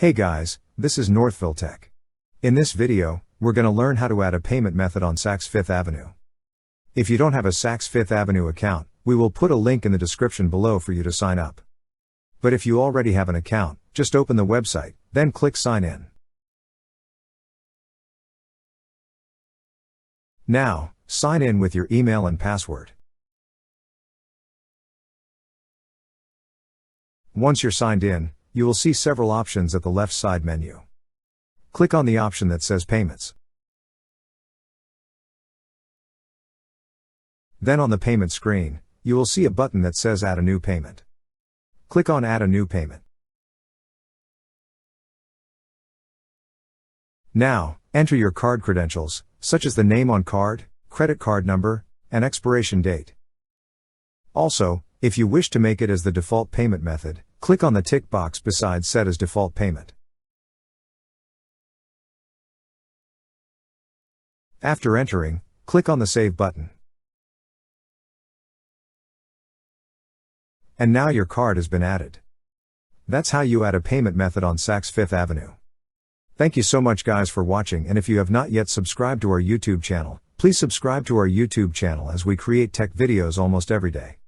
Hey guys, this is Northville Tech. In this video, we're going to learn how to add a payment method on Saks Fifth Avenue. If you don't have a Saks Fifth Avenue account, we will put a link in the description below for you to sign up. But if you already have an account, just open the website, then click Sign In. Now, sign in with your email and password. Once you're signed in, you will see several options at the left side menu. Click on the option that says Payments. Then on the payment screen, you will see a button that says Add a new payment. Click on Add a new payment. Now, enter your card credentials, such as the name on card, credit card number, and expiration date. Also, if you wish to make it as the default payment method, click on the tick box beside Set as default payment. After entering, click on the Save button. And now your card has been added. That's how you add a payment method on Saks Fifth Avenue. Thank you so much guys for watching, and if you have not yet subscribed to our YouTube channel, please subscribe to our YouTube channel as we create tech videos almost every day.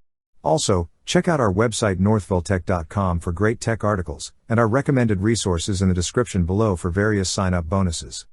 Also, check out our website northvilletech.com for great tech articles, and our recommended resources in the description below for various sign-up bonuses.